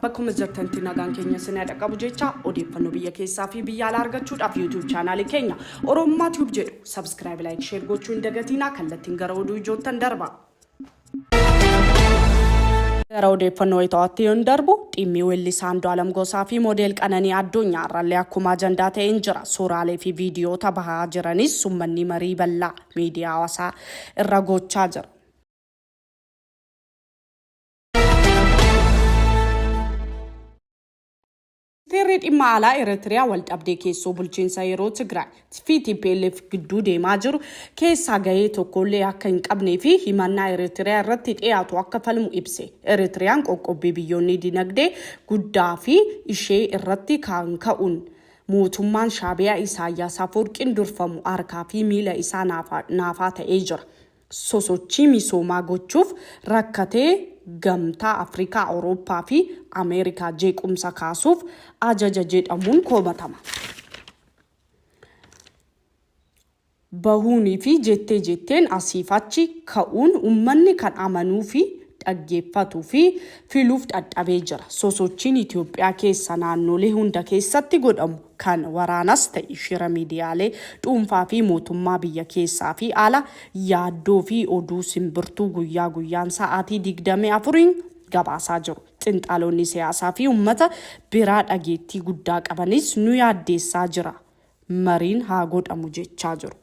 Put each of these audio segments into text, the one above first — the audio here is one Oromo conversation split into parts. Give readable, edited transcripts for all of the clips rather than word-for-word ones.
bakkuma jirtanitti nagaan keenya sinaa dhaqqabu jecha odeeffannoo biyya keessaa fi biyya alaa argachuudhaaf YouTube chaanaalii keenya Oromummaa Tube jedhu subscribe like share gochuu hin dagatinaa kallattiin gara oduu ijoottan darba. Gara odeeffannoo ito'atti yoon darbu dhimmi weellisaa Andu'aalam Gosaa fi moodel Qananii Addunyaa irrallee akkuma ajandaa ta'een jira. Suuraalee fi viidiyoota bahaa jiranis uummanni marii bal'aa miidiyaa hawaasaa irra gochaa jira. Ministeerri dhimma alaa Eritiriyaa waldhabdee keessoo bulchiinsa yeroo Tigraay fi TPLF gidduu deemaa jiru keessaa gahee tokkollee akka hin qabnee fi himannaa Eritiriyaa irratti dhiyaatu akka falmu ibse. Eritiriyaan qoqqobbii biyyoonni dinagdee guddaa fi ishee irratti kan ka'uun mootummaan Shaabiyaa Isaayyaas Afwerqiin durfamu harkaa fi miila isaa naafaa ta'ee jira. Sosochii misoomaa gochuuf rakkatee gamtaa Afrikaa, Awurooppaa fi Ameerikaa jeequmsa kaasuuf ajaja jedhamuun komatama. Bahuunii fi jetteen asiif achi ka'uun uummanni kan amanuu fi dhaggeeffatuu fi filuuf dadhabee jira. Sosochiin Itoophiyaa keessa naannolee hunda keessatti godhamu kan waraanas ta'e shira miidiyaalee dhuunfaa fi mootummaa biyya keessaa fi ala yaaddoo fi oduu simbirtuu guyyaa guyyaan sa'aatii 24 gabaasaa jiru. Xinxaloonni siyaasaa fi uummata biraa dhageettii guddaa qabanis nu yaaddeessaa jira. Mariin haa godhamu jechaa jiru.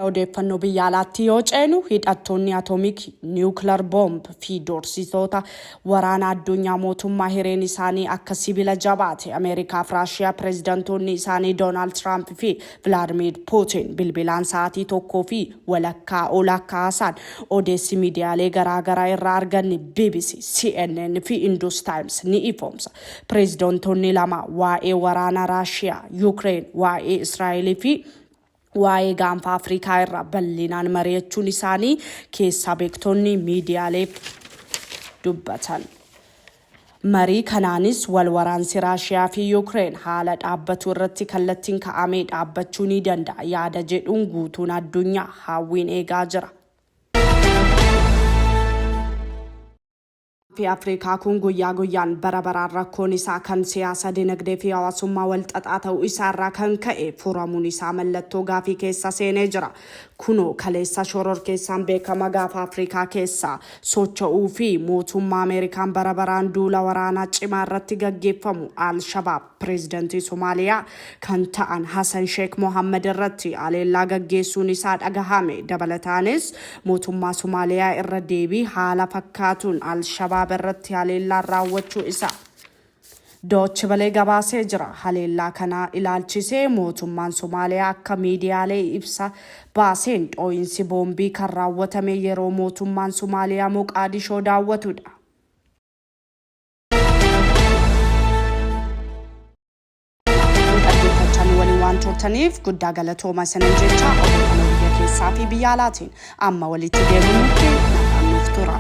Odeeffannoo biyya alaatti yoo ceenu hidhattoonni atoomik niwukilar boomb fi doorsitoota waraana addunyaa mootummaa hireen isaanii akka sibiila jabaate Ameerikaa fi Raashiyaa pireezidantoonni isaanii Doonaald Tiraamp fi Vilaadimiir Puutiin bilbilaan sa'aatii tokkoo fi walakkaa olaakkaasaan odeessi miidiyaalee garaagaraa irraa arganne BBC, CNN fi Indus Times ni ifoomsa. Pireezidantoonni lama waa'ee waraana Raashiyaa, Yuukireen, waa'ee Israa'eel fi waa'ee gaanfa Afrikaa irraa bal'inaan mari'achuun isaanii keessa beektonni miidiyaaleef dubbatan. Marii kanaanis wal waraansi Raashiyaa fi Yuukireen haala dhaabbatu irratti kallattiin ka'amee dhaabbachuu ni danda'a yaada jedhuun guutuun addunyaa hawwiin eegaa jira. Fi Afrikaa kun guyyaa guyyaan bara baraan rakkoon isaa kan siyaasa dinagdee fi hawaasummaa wal xaxaa ta'uu isaarraa kan ka'e furamuun isaa mallattoo gaafii keessa seenee jira. Kunoo kaleessa shororkeessaan beekama gaafa Afrikaa keessa socho'uu fi mootummaa Ameerikaan bara baraan duula waraanaa cimaa irratti gaggeeffamu Al-Shabaab pireezidantii Somaaliyaa kan ta'an Hassan Sheikh Mohammed irratti aleellaa gaggeessuun isaa dhagahame. Dabalataanis mootummaa Somaaliyaa irra deebii haala fakkaatuun Al-Shabaab irratti haleellaa raawwachuu isaa Doochi balee gabaasee jira. Haleellaa kana ilaalchisee mootummaan Somaaliyaa akka miidiyaalee ibsa baaseen dhoo'insi boombii kan raawwatame yeroo mootummaan Somaaliyaa Moqaadishoo daawwatudha. Waan turtaniif guddaa galatooma sanan jecha odeeffannoo biyya keessaa fi biyya alaatiin amma walitti deebinutti nagaan nuuf tura.